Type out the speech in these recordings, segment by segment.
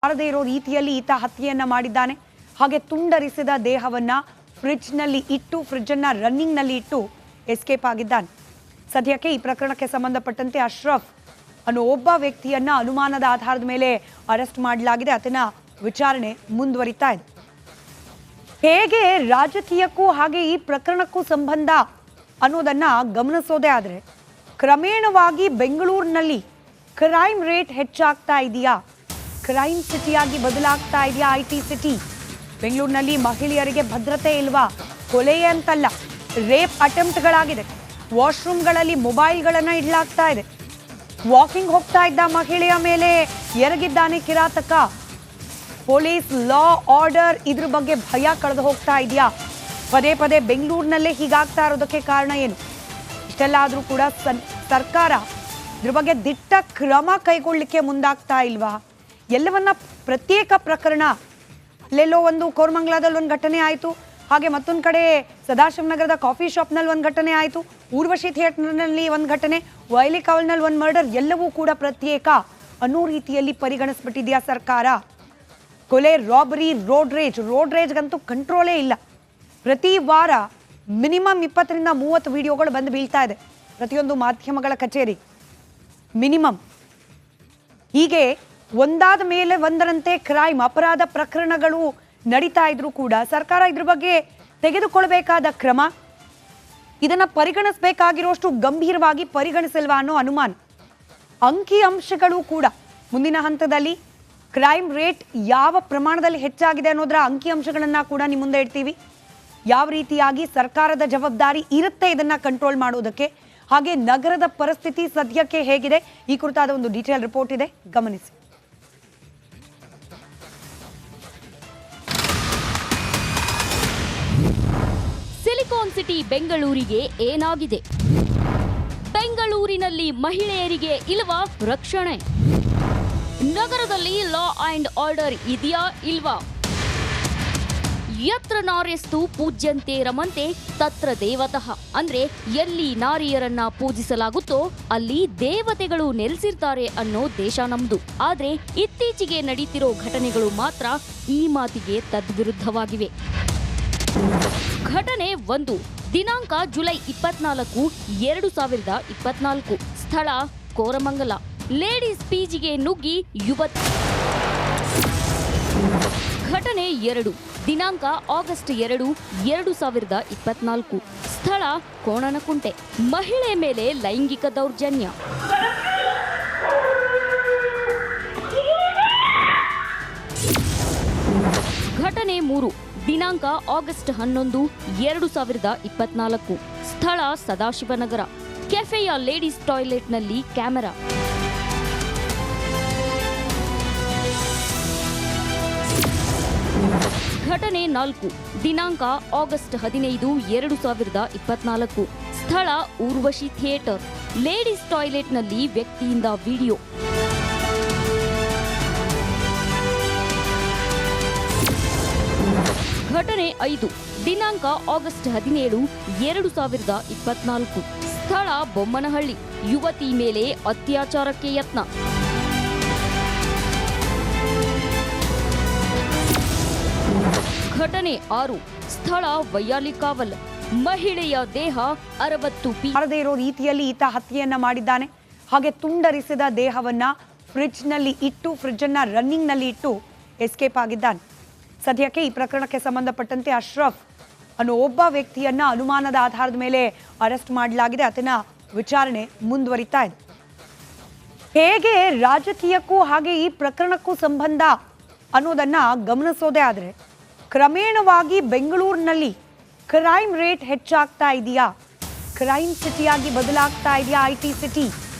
ಬಾರದೇ ಇರೋ ರೀತಿಯಲ್ಲಿ ಈತ ಹತ್ಯೆಯನ್ನ ಮಾಡಿದ್ದಾನೆ. ಹಾಗೆ ತುಂಡರಿಸಿದ ದೇಹವನ್ನ ಫ್ರಿಡ್ಜ್ನಲ್ಲಿ ಇಟ್ಟು ಫ್ರಿಡ್ಜನ್ನ ರನ್ನಿಂಗ್ನಲ್ಲಿ ಇಟ್ಟು ಎಸ್ಕೇಪ್ ಆಗಿದ್ದಾನೆ. ಸದ್ಯಕ್ಕೆ ಈ ಪ್ರಕರಣಕ್ಕೆ ಸಂಬಂಧಪಟ್ಟಂತೆ ಅಶ್ರಫ್ ಅನ್ನೋ ಒಬ್ಬ ವ್ಯಕ್ತಿಯನ್ನ ಅನುಮಾನದ ಆಧಾರದ ಮೇಲೆ ಅರೆಸ್ಟ್ ಮಾಡಲಾಗಿದೆ. ಆತನ ವಿಚಾರಣೆ ಮುಂದುವರಿತಾ ಇದೆ. ಹೇಗೆ ರಾಜಕೀಯಕ್ಕೂ ಹಾಗೆ ಈ ಪ್ರಕರಣಕ್ಕೂ ಸಂಬಂಧ ಅನ್ನೋದನ್ನ ಗಮನಿಸೋದೇ ಆದರೆ ಕ್ರಮೇಣವಾಗಿ ಬೆಂಗಳೂರಿನಲ್ಲಿ ಕ್ರೈಮ್ ರೇಟ್ ಹೆಚ್ಚಾಗ್ತಾ ಇದೆಯಾ, ಕ್ರೈಮ್ ಸಿಟಿಯಾಗಿ ಬದಲಾಗ್ತಾ ಇದೆಯಾ ಐಟಿ ಸಿಟಿ? ಬೆಂಗಳೂರಿನಲ್ಲಿ ಮಹಿಳೆಯರಿಗೆ ಭದ್ರತೆ ಇಲ್ವಾ? ಕೊಲೆ ಅಂತಲ್ಲ, ರೇಪ್ ಅಟೆಂಪ್ಟ್ಗಳಾಗಿದೆ. ವಾಶ್ರೂಮ್ಗಳಲ್ಲಿ ಮೊಬೈಲ್ಗಳನ್ನು ಇಡಲಾಗ್ತಾ ಇದೆ. ವಾಕಿಂಗ್ ಹೋಗ್ತಾ ಇದ್ದ ಮಹಿಳೆಯ ಮೇಲೆ ಎರಗಿದ್ದಾನೆ ಕಿರಾತಕ. ಪೊಲೀಸ್ ಲಾ ಆರ್ಡರ್ ಇದ್ರ ಬಗ್ಗೆ ಭಯ ಕಳೆದು ಹೋಗ್ತಾ ಇದೆಯಾ? ಪದೇ ಪದೇ ಬೆಂಗಳೂರಿನಲ್ಲೇ ಹೀಗಾಗ್ತಾ ಇರೋದಕ್ಕೆ ಕಾರಣ ಏನು? ಇಷ್ಟೆಲ್ಲ ಆದರೂ ಕೂಡ ಸರ್ಕಾರ ಇದ್ರ ಬಗ್ಗೆ ದಿಟ್ಟ ಕ್ರಮ ಕೈಗೊಳ್ಳಲಿಕ್ಕೆ ಮುಂದಾಗ್ತಾ ಇಲ್ವಾ? ಎಲ್ಲವನ್ನ ಪ್ರತ್ಯೇಕ ಪ್ರಕರಣ, ಅಲ್ಲೆಲ್ಲೋ ಒಂದು ಕೋರಮಂಗಲದಲ್ಲಿ ಒಂದು ಘಟನೆ ಆಯಿತು, ಹಾಗೆ ಮತ್ತೊಂದು ಕಡೆ ಸದಾಶಿವನಗರದ ಕಾಫಿ ಶಾಪ್ನಲ್ಲಿ ಒಂದು ಘಟನೆ ಆಯಿತು, ಊರ್ವಶಿ ಥಿಯೇಟರ್ನಲ್ಲಿ ಒಂದು ಘಟನೆ, ವೈಲಿ ಕಾವಲ್ನಲ್ಲಿ ಒಂದು ಮರ್ಡರ್, ಎಲ್ಲವೂ ಕೂಡ ಪ್ರತ್ಯೇಕ ಅನ್ನೋ ರೀತಿಯಲ್ಲಿ ಪರಿಗಣಿಸ್ಬಿಟ್ಟಿದೆಯಾ ಸರ್ಕಾರ? ಕೊಲೆ, ರಾಬರಿ, ರೋಡ್ ರೇಜ್ಗಂತೂ ಕಂಟ್ರೋಲೇ ಇಲ್ಲ. ಪ್ರತಿ ವಾರ ಮಿನಿಮಮ್ 20 ರಿಂದ 30 ವಿಡಿಯೋಗಳು ಬಂದು ಬೀಳ್ತಾ ಇದೆ ಪ್ರತಿಯೊಂದು ಮಾಧ್ಯಮಗಳ ಕಚೇರಿ. ಮಿನಿಮಮ್ ಹೀಗೆ ಒಂದಾದ ಮೇಲೆ ಒಂದರಂತೆ ಕ್ರೈಮ್ ಅಪರಾಧ ಪ್ರಕರಣಗಳು ನಡೀತಾ ಇದ್ರೂ ಕೂಡ ಸರ್ಕಾರ ಇದ್ರ ಬಗ್ಗೆ ತೆಗೆದುಕೊಳ್ಬೇಕಾದ ಕ್ರಮ, ಇದನ್ನ ಪರಿಗಣಿಸಬೇಕಾಗಿರೋಷ್ಟು ಗಂಭೀರವಾಗಿ ಪರಿಗಣಿಸಿಲ್ವಾ ಅನ್ನೋ ಅನುಮಾನ. ಅಂಕಿ ಅಂಶಗಳು ಕೂಡ ಮುಂದಿನ ಹಂತದಲ್ಲಿ ಕ್ರೈಮ್ ರೇಟ್ ಯಾವ ಪ್ರಮಾಣದಲ್ಲಿ ಹೆಚ್ಚಾಗಿದೆ ಅನ್ನೋದರ ಅಂಕಿ ಅಂಶಗಳನ್ನ ಕೂಡ ನಿಮ್ಮ ಮುಂದೆ ಇಡ್ತೀವಿ. ಯಾವ ರೀತಿಯಾಗಿ ಸರ್ಕಾರದ ಜವಾಬ್ದಾರಿ ಇರುತ್ತೆ ಇದನ್ನ ಕಂಟ್ರೋಲ್ ಮಾಡೋದಕ್ಕೆ, ಹಾಗೆ ನಗರದ ಪರಿಸ್ಥಿತಿ ಸದ್ಯಕ್ಕೆ ಹೇಗಿದೆ, ಈ ಕುರಿತಾದ ಒಂದು ಡೀಟೇಲ್ ರಿಪೋರ್ಟ್ ಇದೆ, ಗಮನಿಸಿ. ಸಿಲಿಕಾನ್ ಸಿಟಿ ಬೆಂಗಳೂರಿಗೆ ಏನಾಗಿದೆ? ಬೆಂಗಳೂರಿನಲ್ಲಿ ಮಹಿಳೆಯರಿಗೆ ಇಲ್ವಾ ರಕ್ಷಣೆ? ನಗರದಲ್ಲಿ ಲಾ ಅಂಡ್ ಆರ್ಡರ್ ಇದೆಯಾ ಇಲ್ವಾ? ಯತ್ರ ನಾರ್ಯಸ್ತು ಪೂಜ್ಯಂತೆ ರಮಂತೆ ತತ್ರ ದೇವತಃ ಅಂದ್ರೆ ಎಲ್ಲಿ ನಾರಿಯರನ್ನ ಪೂಜಿಸಲಾಗುತ್ತೋ ಅಲ್ಲಿ ದೇವತೆಗಳು ನೆಲೆಸಿರ್ತಾರೆ ಅನ್ನೋ ದೇಶ ನಮ್ದು. ಆದ್ರೆ ಇತ್ತೀಚೆಗೆ ನಡೀತಿರೋ ಘಟನೆಗಳು ಮಾತ್ರ ಈ ಮಾತಿಗೆ ತದ್ವಿರುದ್ಧವಾಗಿವೆ. ಘಟನೆ 1 ದಿನಾಂಕ ಜುಲೈ 24, 2024. ಸ್ಥಳ ಕೋರಮಂಗಲ. ಲೇಡೀಸ್ ಪಿಜಿಗೆ ನುಗ್ಗಿ ಯುವತಿ. ಘಟನೆ 2 ದಿನಾಂಕ ಆಗಸ್ಟ್ 2, 2024. ಸ್ಥಳ ಕೋಣನಕುಂಟೆ. ಮಹಿಳೆ ಮೇಲೆ ಲೈಂಗಿಕ ದೌರ್ಜನ್ಯ. ಘಟನೆ 3 ದಿನಾಂಕ ಆಗಸ್ಟ್ 11, 2024. ಸ್ಥಳ ಸದಾಶಿವನಗರ. ಕೆಫೆಯ ಲೇಡೀಸ್ ಟಾಯ್ಲೆಟ್ನಲ್ಲಿ ಕ್ಯಾಮೆರಾ. ಘಟನೆ 4 ದಿನಾಂಕ ಆಗಸ್ಟ್ 15, 2024. ಸ್ಥಳ ಊರ್ವಶಿ ಥಿಯೇಟರ್. ಲೇಡೀಸ್ ಟಾಯ್ಲೆಟ್ನಲ್ಲಿ ವ್ಯಕ್ತಿಯಿಂದ ವಿಡಿಯೋ. ಘಟನೆ 5 ದಿನಾಂಕ ಆಗಸ್ಟ್ 17, 2024. ಸ್ಥಳ ಬೊಮ್ಮನಹಳ್ಳಿ. ಯುವತಿ ಮೇಲೆ ಅತ್ಯಾಚಾರಕ್ಕೆ ಯತ್ನ. ಘಟನೆ 6 ಸ್ಥಳ ವೈಯಾಲಿ ಕಾವಲ್. ಮಹಿಳೆಯ ದೇಹ 60 ಪಿ. ಬಾರದೇ ಇರೋ ರೀತಿಯಲ್ಲಿ ಈತ ಹತ್ಯೆಯನ್ನ ಮಾಡಿದ್ದಾನೆ. ಹಾಗೆ ತುಂಡರಿಸಿದ ದೇಹವನ್ನ ಫ್ರಿಡ್ಜ್ನಲ್ಲಿ ಇಟ್ಟು ಫ್ರಿಡ್ಜನ್ನ ರನ್ನಿಂಗ್ನಲ್ಲಿ ಇಟ್ಟು ಎಸ್ಕೇಪ್ ಆಗಿದ್ದಾನೆ. ಸದ್ಯಕ್ಕೆ ಈ ಪ್ರಕರಣಕ್ಕೆ ಸಂಬಂಧಪಟ್ಟಂತೆ ಅಶ್ರಫ್ ಅನ್ನೋ ಒಬ್ಬ ವ್ಯಕ್ತಿಯನ್ನ ಅನುಮಾನದ ಆಧಾರದ ಮೇಲೆ ಅರೆಸ್ಟ್ ಮಾಡಲಾಗಿದೆ. ಆತನ ವಿಚಾರಣೆ ಮುಂದುವರಿತಾ ಇದೆ. ಹೇಗೆ ರಾಜಕೀಯಕ್ಕೂ ಹಾಗೆ ಈ ಪ್ರಕರಣಕ್ಕೂ ಸಂಬಂಧ ಅನ್ನೋದನ್ನ ಗಮನಿಸೋದೇ ಆದರೆ ಕ್ರಮೇಣವಾಗಿ ಬೆಂಗಳೂರಿನಲ್ಲಿ ಕ್ರೈಮ್ ರೇಟ್ ಹೆಚ್ಚಾಗ್ತಾ ಇದೆಯಾ, ಕ್ರೈಮ್ ಸಿಟಿಯಾಗಿ ಬದಲಾಗ್ತಾ ಇದೆಯಾ ಐಟಿ ಸಿಟಿ?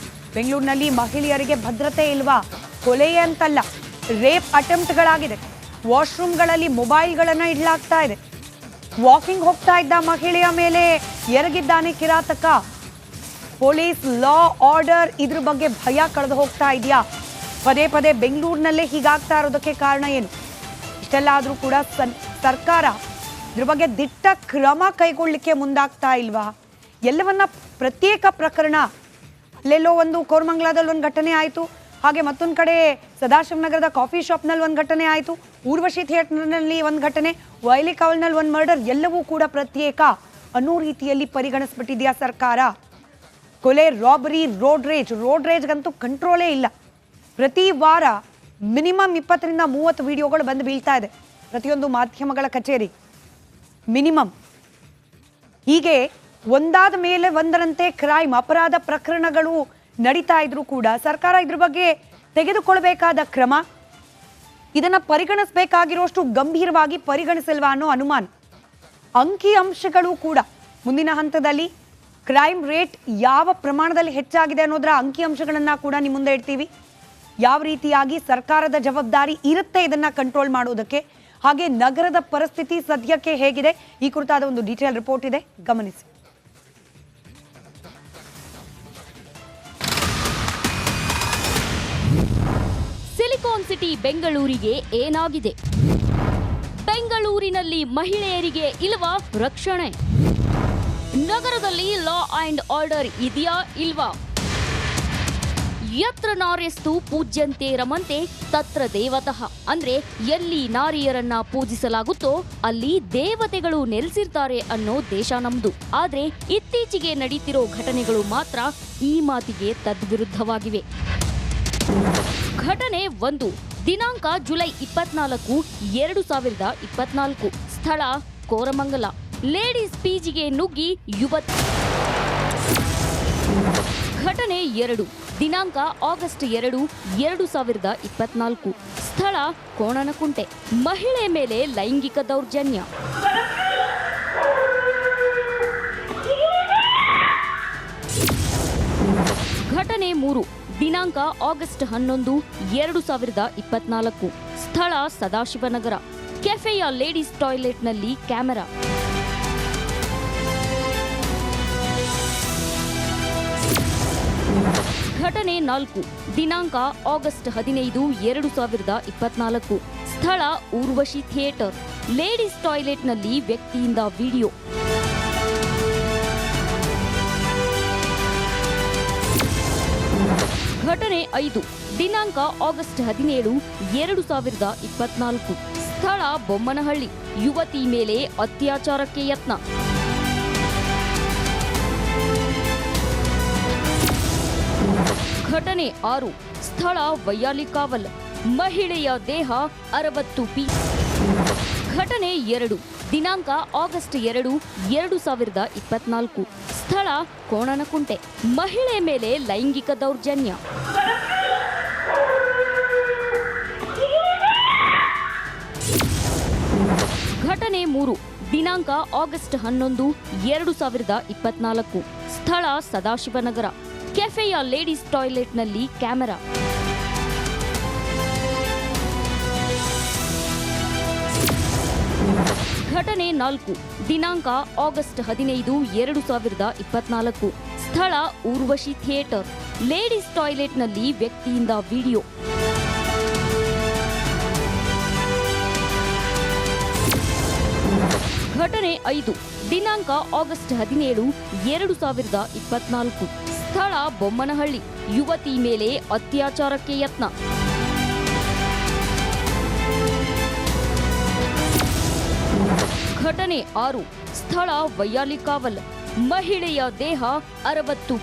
ಬೆಂಗಳೂರಿನಲ್ಲಿ ಮಹಿಳೆಯರಿಗೆ ಭದ್ರತೆ ಇಲ್ವಾ? ಕೊಲೆ ಅಂತಲ್ಲ, ರೇಪ್ ಅಟೆಂಪ್ಟ್ಗಳಾಗಿದೆ. ವಾಶ್ರೂಮ್ಗಳಲ್ಲಿ ಮೊಬೈಲ್ಗಳನ್ನು ಇಡಲಾಗ್ತಾ ಇದೆ. ವಾಕಿಂಗ್ ಹೋಗ್ತಾ ಇದ್ದ ಮಹಿಳೆಯ ಮೇಲೆ ಎರಗಿದ್ದಾನೆ ಕಿರಾತಕ. ಪೊಲೀಸ್ ಲಾ ಆರ್ಡರ್ ಇದ್ರ ಬಗ್ಗೆ ಭಯ ಕಳೆದು ಹೋಗ್ತಾ ಇದೆಯಾ? ಪದೇ ಪದೇ ಬೆಂಗಳೂರಿನಲ್ಲೇ ಹೀಗಾಗ್ತಾ ಇರೋದಕ್ಕೆ ಕಾರಣ ಏನು? ಇಷ್ಟೆಲ್ಲ ಆದರೂ ಕೂಡ ಸರ್ಕಾರ ಇದ್ರ ಬಗ್ಗೆ ದಿಟ್ಟ ಕ್ರಮ ಕೈಗೊಳ್ಳಲಿಕ್ಕೆ ಮುಂದಾಗ್ತಾ ಇಲ್ವಾ? ಎಲ್ಲವನ್ನ ಪ್ರತ್ಯೇಕ ಪ್ರಕರಣ, ಅಲ್ಲೆಲ್ಲೋ ಒಂದು ಕೋರಮಂಗಲದಲ್ಲಿ ಒಂದು ಘಟನೆ ಆಯಿತು, ಹಾಗೆ ಮತ್ತೊಂದು ಕಡೆ ಸದಾಶಿವನಗರದ ಕಾಫಿ ಶಾಪ್ನಲ್ಲಿ ಒಂದು ಘಟನೆ ಆಯಿತು, ಊರ್ವಶಿ ಥಿಯೇಟರ್ನಲ್ಲಿ ಒಂದು ಘಟನೆ, ವೈಲಿ ಕಾವಲ್ನಲ್ಲಿ ಒಂದು ಮರ್ಡರ್. ಎಲ್ಲವೂ ಕೂಡ ಪ್ರತ್ಯೇಕ ಅನ್ನೋ ರೀತಿಯಲ್ಲಿ ಪರಿಗಣಿಸ್ಬಿಟ್ಟಿದೆಯಾ ಸರ್ಕಾರ. ಕೊಲೆ, ರಾಬರಿ, ರೋಡ್ ರೇಜ್ಗಂತೂ ಕಂಟ್ರೋಲೇ ಇಲ್ಲ. ಪ್ರತಿ ವಾರ ಮಿನಿಮಮ್ 20 ರಿಂದ 30 ವಿಡಿಯೋಗಳು ಬಂದು ಬೀಳ್ತಾ ಇದೆ ಪ್ರತಿಯೊಂದು ಮಾಧ್ಯಮಗಳ ಕಚೇರಿ ಮಿನಿಮಮ್. ಹೀಗೆ ಒಂದಾದ ಮೇಲೆ ಒಂದರಂತೆ ಕ್ರೈಮ್ ಅಪರಾಧ ಪ್ರಕರಣಗಳು ನಡೀತಾ ಇದ್ರು ಕೂಡ ಸರ್ಕಾರ ಇದ್ರ ಬಗ್ಗೆ ತೆಗೆದುಕೊಳ್ಬೇಕಾದ ಕ್ರಮ, ಇದನ್ನ ಪರಿಗಣಿಸಬೇಕಾಗಿರೋಷ್ಟು ಗಂಭೀರವಾಗಿ ಪರಿಗಣಿಸಿಲ್ವಾ ಅನ್ನೋ ಅನುಮಾನ. ಅಂಕಿ ಅಂಶಗಳು ಕೂಡ ಮುಂದಿನ ಹಂತದಲ್ಲಿ ಕ್ರೈಮ್ ರೇಟ್ ಯಾವ ಪ್ರಮಾಣದಲ್ಲಿ ಹೆಚ್ಚಾಗಿದೆ ಅನ್ನೋದರ ಅಂಕಿ ಅಂಶಗಳನ್ನ ಕೂಡ ನಿಮ್ಮ ಮುಂದೆ ಇಡ್ತೀವಿ. ಯಾವ ರೀತಿಯಾಗಿ ಸರ್ಕಾರದ ಜವಾಬ್ದಾರಿ ಇರುತ್ತೆ ಇದನ್ನ ಕಂಟ್ರೋಲ್ ಮಾಡೋದಕ್ಕೆ, ಹಾಗೆ ನಗರದ ಪರಿಸ್ಥಿತಿ ಸದ್ಯಕ್ಕೆ ಹೇಗಿದೆ ಈ ಕುರಿತಾದ ಒಂದು ಡೀಟೇಲ್ ರಿಪೋರ್ಟ್ ಇದೆ, ಗಮನಿಸಿ. ಸಿಲಿಕಾನ್ ಸಿಟಿ ಬೆಂಗಳೂರಿಗೆ ಏನಾಗಿದೆ? ಬೆಂಗಳೂರಿನಲ್ಲಿ ಮಹಿಳೆಯರಿಗೆ ಇಲ್ವಾ ರಕ್ಷಣೆ? ನಗರದಲ್ಲಿ ಲಾ ಅಂಡ್ ಆರ್ಡರ್ ಇದೆಯಾ ಇಲ್ವಾ? ಯತ್ರ ನಾರ್ಯಸ್ತು ಪೂಜ್ಯಂತೆ ರಮಂತೆ ತತ್ರ ದೇವತಃ ಅಂದ್ರೆ ಎಲ್ಲಿ ನಾರಿಯರನ್ನ ಪೂಜಿಸಲಾಗುತ್ತೋ ಅಲ್ಲಿ ದೇವತೆಗಳು ನೆಲೆಸಿರ್ತಾರೆ ಅನ್ನೋ ದೇಶ ನಮ್ದು. ಆದ್ರೆ ಇತ್ತೀಚೆಗೆ ನಡೀತಿರೋ ಘಟನೆಗಳು ಮಾತ್ರ ಈ ಮಾತಿಗೆ ತದ್ವಿರುದ್ಧವಾಗಿವೆ. ಘಟನೆ 1 ದಿನಾಂಕ ಜುಲೈ 24, 2024. ಸ್ಥಳ ಕೋರಮಂಗಲ. ಲೇಡೀಸ್ ಪಿಜಿಗೆ ನುಗ್ಗಿ ಯುವತಿ. ಘಟನೆ 2 ದಿನಾಂಕ ಆಗಸ್ಟ್ 2, 2024. ಸ್ಥಳ ಕೋಣನಕುಂಟೆ. ಮಹಿಳೆ ಮೇಲೆ ಲೈಂಗಿಕ ದೌರ್ಜನ್ಯ. ಘಟನೆ 3 ದಿನಾಂಕ ಆಗಸ್ಟ್ 11, 2024. ಸ್ಥಳ ಸದಾಶಿವನಗರ. ಕೆಫೆಯ ಲೇಡೀಸ್ ಟಾಯ್ಲೆಟ್ನಲ್ಲಿ ಕ್ಯಾಮೆರಾ. ಘಟನೆ 4 ದಿನಾಂಕ ಆಗಸ್ಟ್ 15, 2024. ಸ್ಥಳ ಊರ್ವಶಿ ಥಿಯೇಟರ್. ಲೇಡೀಸ್ ಟಾಯ್ಲೆಟ್ನಲ್ಲಿ ವ್ಯಕ್ತಿಯಿಂದ ವಿಡಿಯೋ. ಘಟನೆ 5 ದಿನಾಂಕ ಆಗಸ್ಟ್ 17, 2024. ಸ್ಥಳ ಬೊಮ್ಮನಹಳ್ಳಿ. ಯುವತಿ ಮೇಲೆ ಅತ್ಯಾಚಾರಕ್ಕೆ ಯತ್ನ. ಘಟನೆ 6 ಸ್ಥಳ ವೈಯಾಲಿ ಕಾವಲ್. ಮಹಿಳೆಯ ದೇಹ 60 ಪೀಸ್. ಘಟನೆ 2 ದಿನಾಂಕ ಆಗಸ್ಟ್ 2, 2024. ಸ್ಥಳ ಕೋಣನಕುಂಟೆ. ಮಹಿಳೆ ಮೇಲೆ ಲೈಂಗಿಕ ದೌರ್ಜನ್ಯ. ಘಟನೆ 3 ದಿನಾಂಕ ಆಗಸ್ಟ್ 11, 2024. ಸ್ಥಳ ಸದಾಶಿವನಗರ. ಕೆಫೆಯ ಲೇಡೀಸ್ ಟಾಯ್ಲೆಟ್ನಲ್ಲಿ ಕ್ಯಾಮೆರಾ. ಘಟನೆ 4 ದಿನಾಂಕ ಆಗಸ್ಟ್ 15, 2024. ಸ್ಥಳ ಊರ್ವಶಿ ಥಿಯೇಟರ್. ಲೇಡೀಸ್ ಟಾಯ್ಲೆಟ್ನಲ್ಲಿ ವ್ಯಕ್ತಿಯಿಂದ ವಿಡಿಯೋ. ಘಟನೆ 5 ದಿನಾಂಕ ಆಗಸ್ಟ್ 17, 2024. ಸ್ಥಳ ಬೊಮ್ಮನಹಳ್ಳಿ. ಯುವತಿ ಮೇಲೆ ಅತ್ಯಾಚಾರಕ್ಕೆ ಯತ್ನ. ಘಟನೆ 6 ಸ್ಥಳ ವೈಯಾಲಿ ಕಾವಲ್. ಮಹಿಳೆಯ ದೇಹ 60